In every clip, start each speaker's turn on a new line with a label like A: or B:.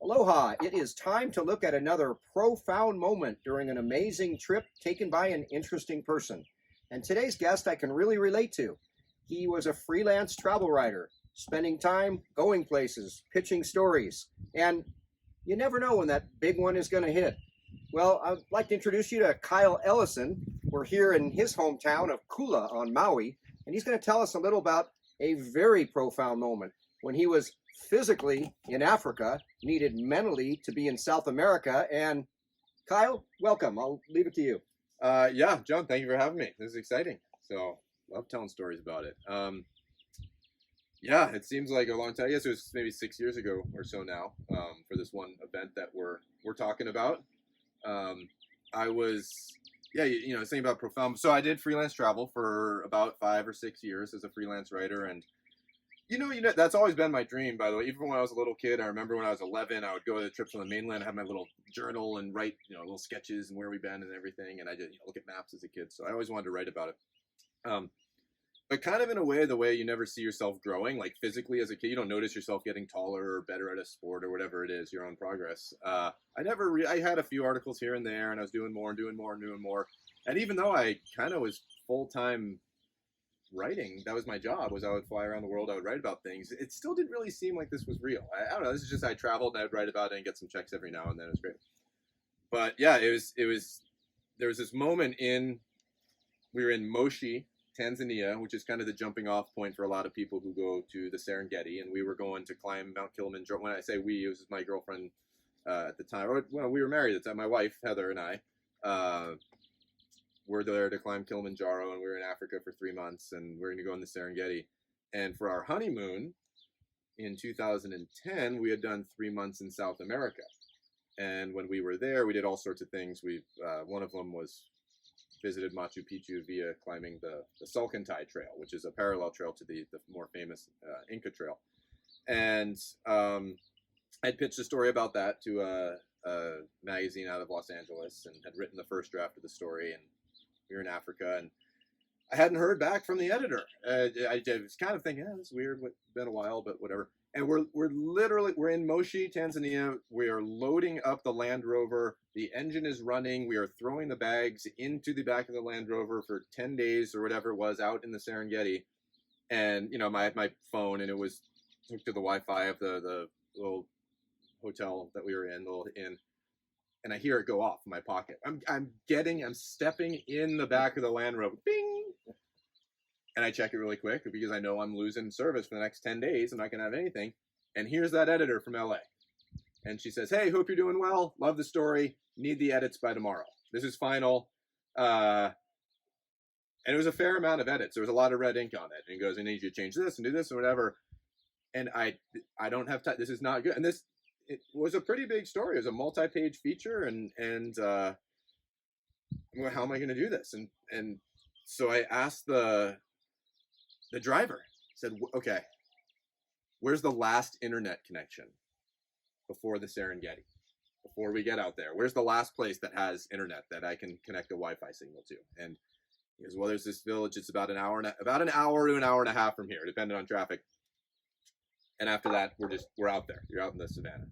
A: Aloha! It is time to look at another profound moment during an amazing trip taken by an interesting person. And today's guest I can really relate to. He was a freelance travel writer, spending time going places, pitching stories, and you never know when that big one is going to hit. Well, I'd like to introduce you to Kyle Ellison. We're here in his hometown of Kula on Maui, and he's going to tell us a little about a very profound moment when he was physically in Africa, needed mentally to be in South America. And Kyle, welcome. I'll leave it to you.
B: Yeah, John, thank you for having me. This is exciting. So, love telling stories about it. Yeah, it seems like a long time. I guess it was maybe 6 years ago or so now, for this one event that we're talking about. I was, saying about profound. So I did freelance travel for about 5 or 6 years as a freelance writer, and you know, that's always been my dream, by the way. Even when I was a little kid, I remember when I was 11, I would go to the trips on the mainland, have my little journal and write, little sketches and where we've been and everything. And I did look at maps as a kid. So I always wanted to write about it. But kind of in a way, the way you never see yourself growing, like physically as a kid, you don't notice yourself getting taller or better at a sport or whatever it is, your own progress. I had a few articles here and there, and I was doing more and doing more and doing more. And even though I kind of was full-time writing, that was my job, was I would fly around the world, I would write about things. It still didn't really seem like this was real. I don't know, this is just, I traveled and I would write about it and get some checks every now and then. It was great. But yeah, there was this moment we were in Moshi, Tanzania, which is kind of the jumping off point for a lot of people who go to the Serengeti, and we were going to climb Mount Kilimanjaro. When I say we, it was my girlfriend at the time. Well, we were married at the time. My wife, Heather, and I were there to climb Kilimanjaro, and we were in Africa for 3 months, and we were going to go in the Serengeti. And for our honeymoon in 2010, we had done 3 months in South America. And when we were there, we did all sorts of things. One of them was visited Machu Picchu via climbing the Salcantay Trail, which is a parallel trail to the more famous Inca Trail. And I'd pitched a story about that to a magazine out of Los Angeles, and had written the first draft of the story, and we were in Africa, and I hadn't heard back from the editor. I was kind of thinking, this is weird, it's been a while, but whatever. And we're in Moshi, Tanzania. We are loading up the Land Rover. The engine is running. We are throwing the bags into the back of the Land Rover for 10 days or whatever it was out in the Serengeti. And, I had my phone, and it was hooked to the Wi-Fi of the little hotel that we were in, the little inn. And I hear it go off in my pocket. I'm stepping in the back of the Land Rover. Bing! And I check it really quick because I know I'm losing service for the next 10 days. I'm not going to have anything. And here's that editor from LA. And she says, hey, hope you're doing well. Love the story. Need the edits by tomorrow. This is final. And it was a fair amount of edits. There was a lot of red ink on it. And he goes, I need you to change this and do this and whatever. And I don't have time. This is not good. And it was a pretty big story. It was a multi-page feature, and how am I going to do this? And so I asked the driver. I said, okay, where's the last internet connection before the Serengeti? Before we get out there, where's the last place that has internet that I can connect a Wi-Fi signal to? And he goes, well, there's this village. It's about an hour to an hour and a half from here, depending on traffic. And after that, we're out there. You're out in the savannah.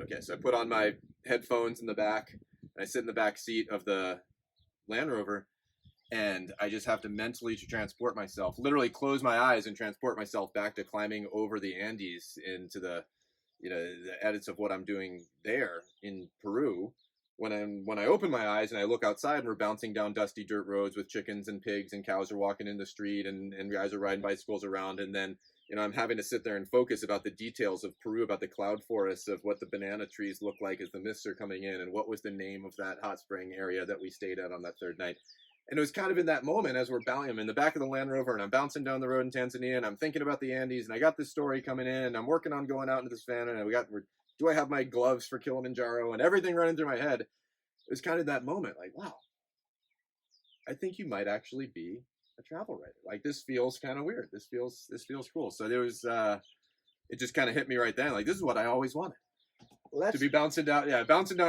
B: Okay, so I put on my headphones in the back, and I sit in the back seat of the Land Rover, and I just have to mentally transport myself, literally close my eyes and transport myself back to climbing over the Andes into the edits of what I'm doing there in Peru. When I open my eyes and I look outside, and we're bouncing down dusty dirt roads with chickens and pigs, and cows are walking in the street, and guys are riding bicycles around, and then I'm having to sit there and focus about the details of Peru, about the cloud forests, of what the banana trees look like as the mists are coming in, and what was the name of that hot spring area that we stayed at on that third night. And it was kind of in that moment as I'm in the back of the Land Rover, and I'm bouncing down the road in Tanzania, and I'm thinking about the Andes, and I got this story coming in, and I'm working on going out into the savannah, and do I have my gloves for Kilimanjaro, and everything running through my head. It was kind of that moment, like, wow, I think you might actually be a travel writer. Like, this feels kind of weird. This feels cool. So there was, it just kind of hit me right then. Like, this is what I always wanted. To be bouncing down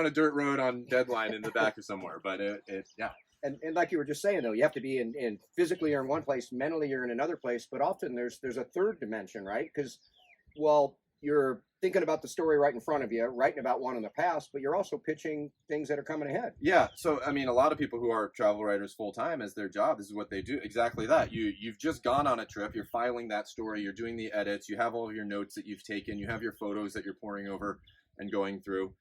B: a dirt road on deadline in the back or somewhere. But yeah.
A: And like you were just saying, though, you have to be in physically you're in one place, mentally you're in another place. But often there's a third dimension, right? Because, well, you're thinking about the story right in front of you, writing about one in the past, but you're also pitching things that are coming ahead.
B: Yeah, so I mean, a lot of people who are travel writers full time as their job, this is what they do. Exactly that. You've just gone on a trip. You're filing that story. You're doing the edits. You have all of your notes that you've taken. You have your photos that you're poring over and going through.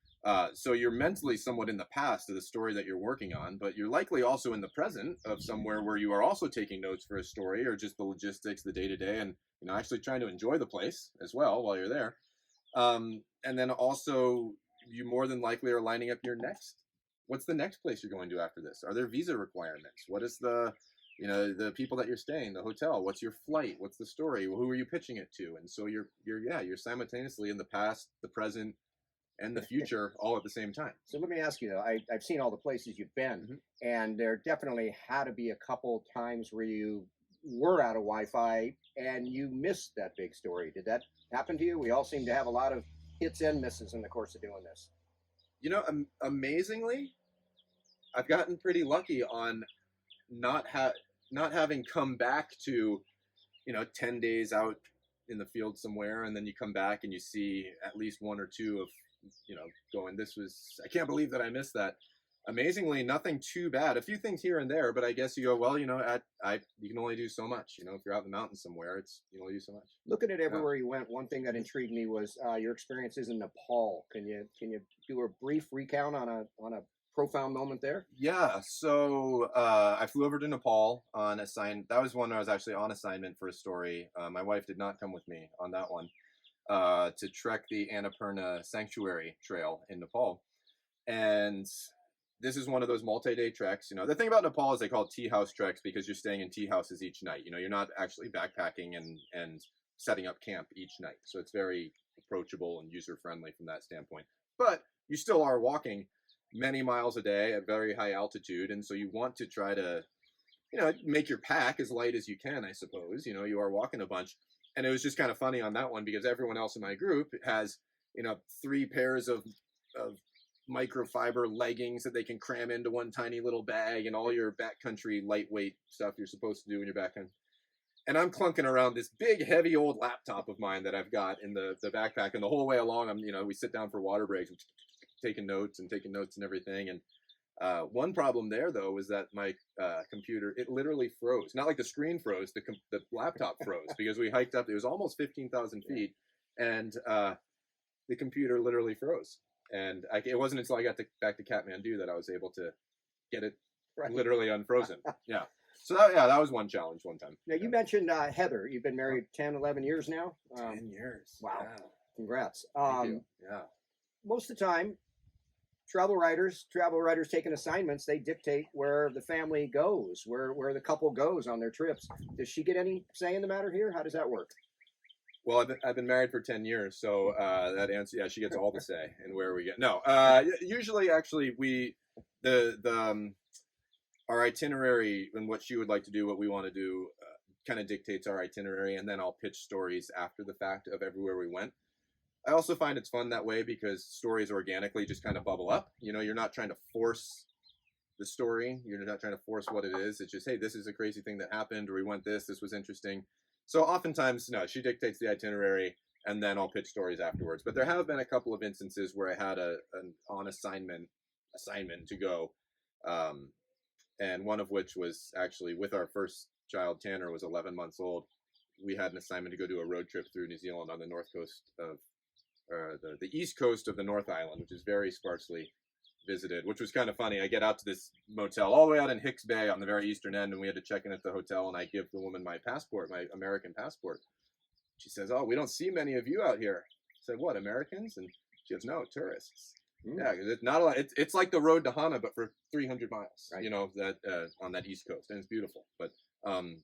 B: So you're mentally somewhat in the past of the story that you're working on, but you're likely also in the present of somewhere where you are also taking notes for a story or just the logistics, the day to day, and actually trying to enjoy the place as well while you're there. And then also, you more than likely are lining up your next. What's the next place you're going to after this? Are there visa requirements? What is the the people that you're staying, the hotel? What's your flight? What's the story? Who are you pitching it to? And so you're simultaneously in the past, the present, and the future all at the same time.
A: So let me ask you though, I've seen all the places you've been, and there definitely had to be a couple times where you were out of Wi-Fi and you missed that big story. Did that happen to you? We all seem to have a lot of hits and misses in the course of doing this.
B: Amazingly, I've gotten pretty lucky on not having come back to 10 days out in the field somewhere, and then you come back and you see at least one or two of going, I can't believe that I missed that. Amazingly, nothing too bad. A few things here and there, but I guess you go, well, you can only do so much. If you're out in the mountains somewhere, you can only do so much.
A: Looking at everywhere you went, one thing that intrigued me was your experiences in Nepal. Can you do a brief recount on a profound moment there?
B: Yeah. So I flew over to Nepal on assignment. That was one where I was actually on assignment for a story. My wife did not come with me on that one to trek the Annapurna Sanctuary Trail in Nepal, and this is one of those multi-day treks. The thing about Nepal is they call it tea house treks because you're staying in tea houses each night. You're not actually backpacking and setting up camp each night. So it's very approachable and user-friendly from that standpoint. But you still are walking many miles a day at very high altitude. And so you want to try to, make your pack as light as you can, I suppose. You are walking a bunch. And it was just kind of funny on that one because everyone else in my group has, 3 pairs of microfiber leggings that they can cram into one tiny little bag and all your backcountry lightweight stuff you're supposed to do in your backcountry. And I'm clunking around this big, heavy old laptop of mine that I've got in the backpack. And the whole way along, we sit down for water breaks, taking notes and everything. And one problem there, though, was that my computer, it literally froze. Not like the screen froze, the laptop froze because we hiked up. It was almost 15,000 feet. And the computer literally froze. And it wasn't until I got back to Kathmandu that I was able to get it literally unfrozen. Yeah. So that was one challenge one time.
A: Now, you mentioned Heather. You've been married 10, 11 years now?
B: 10 years.
A: Wow.
B: Yeah.
A: Congrats.
B: Thank you. Yeah.
A: Most of the time, travel writers taking assignments, they dictate where the family goes, where the couple goes on their trips. Does she get any say in the matter here? How does that work?
B: Well, I've been married for 10 years, so that answer, yeah, she gets all the say in where we get. No, usually, actually, our itinerary and what she would like to do, what we want to do, kind of dictates our itinerary, and then I'll pitch stories after the fact of everywhere we went. I also find it's fun that way because stories organically just kind of bubble up. You're not trying to force the story. You're not trying to force what it is. It's just, hey, this is a crazy thing that happened, or we went this was interesting. So oftentimes, no, she dictates the itinerary, and then I'll pitch stories afterwards. But there have been a couple of instances where I had an on assignment to go, and one of which was actually with our first child. Tanner was 11 months old. We had an assignment to go do a road trip through New Zealand on the north coast of, the east coast of the North Island, which is very sparsely visited, which was kind of funny. I get out to this motel all the way out in Hicks Bay on the very eastern end, and we had to check in at the hotel, and I give the woman my passport, my American passport. She says, "Oh, we don't see many of you out here." I said, "What, Americans?" And she goes, "No, tourists." Yeah, it's not a lot. It's like the road to Hana, but for 300 miles, right. That on that east coast, and it's beautiful. But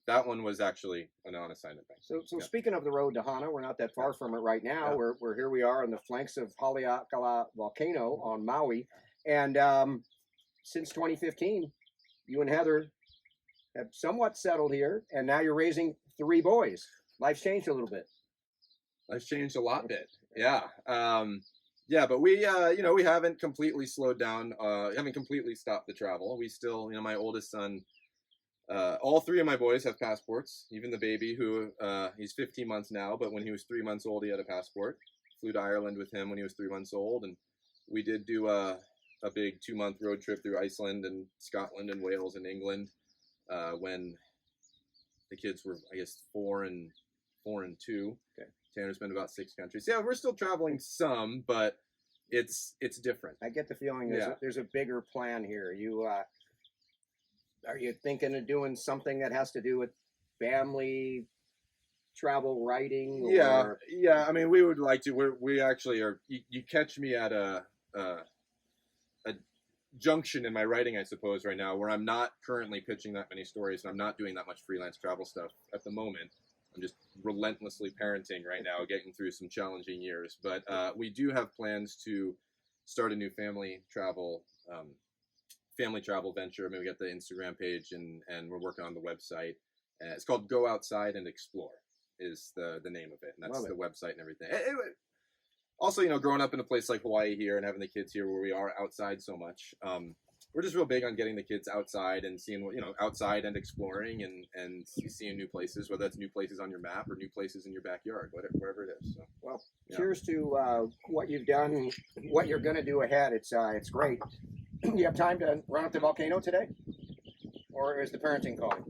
B: that one was actually an on assignment thing.
A: So speaking of the road to Hana, we're not that far from it right now. Yeah. We're here we are on the flanks of Haleakala volcano on Maui. And since 2015, you and Heather have somewhat settled here, and now you're raising 3 boys. Life's changed a little bit.
B: Life's changed a lot bit. Yeah. Yeah, but we haven't completely slowed down. Haven't completely stopped the travel. We still, my oldest son, all 3 of my boys have passports. Even the baby, who he's 15 months now, but when he was 3 months old, he had a passport. flew to Ireland with him when he was 3 months old, and we did do a big 2-month road trip through Iceland and Scotland and Wales and England when the kids were, I guess, 4 and 2.
A: Okay.
B: Tanner's been about 6 countries. Yeah, we're still traveling some, but it's different.
A: I get the feeling
B: Yeah.
A: there's a bigger plan here. Are you thinking of doing something that has to do with family travel writing? Or...
B: Yeah. I mean, we would like to. We actually are. You catch me at a junction in my writing, I suppose, right now, where I'm not currently pitching that many stories, and I'm not doing that much freelance travel stuff at the moment. I'm just relentlessly parenting right now, getting through some challenging years. But we do have plans to start a new family travel venture. I mean, we got the Instagram page, and we're working on the website. It's called Go Outside and Explore is the name of it, and that's the website and everything. Also, growing up in a place like Hawaii here and having the kids here where we are outside so much, we're just real big on getting the kids outside and seeing, outside and exploring and seeing new places, whether that's new places on your map or new places in your backyard, wherever it is. So,
A: well, cheers to what you've done, what you're going to do ahead. It's great. You have time to run up the volcano today? Or is the parenting calling?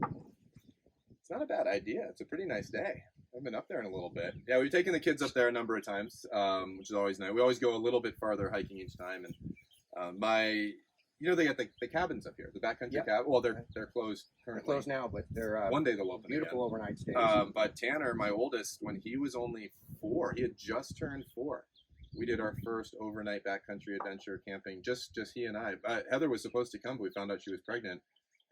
B: It's not a bad idea. It's a pretty nice day. I've been up there in a little bit. Yeah, we've taken the kids up there a number of times, which is always nice. We always go a little bit farther hiking each time. And they got the cabins up here, the backcountry cabin. Well, they're closed currently.
A: They're closed now, but they're
B: one day they'll open.
A: Beautiful
B: again.
A: Overnight stays.
B: But Tanner, my oldest, when he was only 4, he had just turned 4. We did our first overnight backcountry adventure camping, just he and I. Heather was supposed to come, but we found out she was pregnant.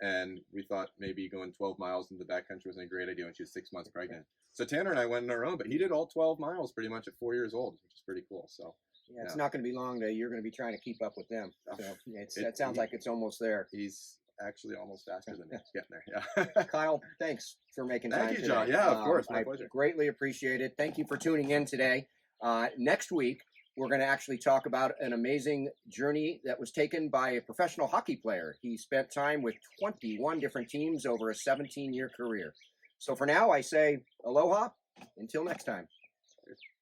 B: And we thought maybe going 12 miles into the backcountry wasn't a great idea when she was 6 months pregnant. So Tanner and I went on our own, but he did all 12 miles pretty much at 4 years old, which is pretty cool. So
A: yeah, it's not going to be long that you're going to be trying to keep up with them. So that sounds like it's almost there.
B: He's actually almost faster than me. He's getting there. Yeah.
A: Kyle, thanks for making time.
B: Thank you, John. Yeah, of course. My pleasure.
A: Greatly appreciate it. Thank you for tuning in today. Next week, we're going to actually talk about an amazing journey that was taken by a professional hockey player. He spent time with 21 different teams over a 17-year career. So for now, I say aloha. Until next time.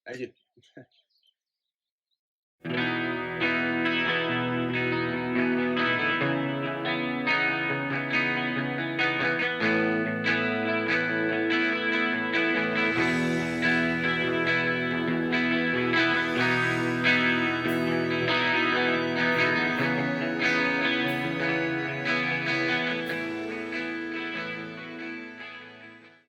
B: Thank you.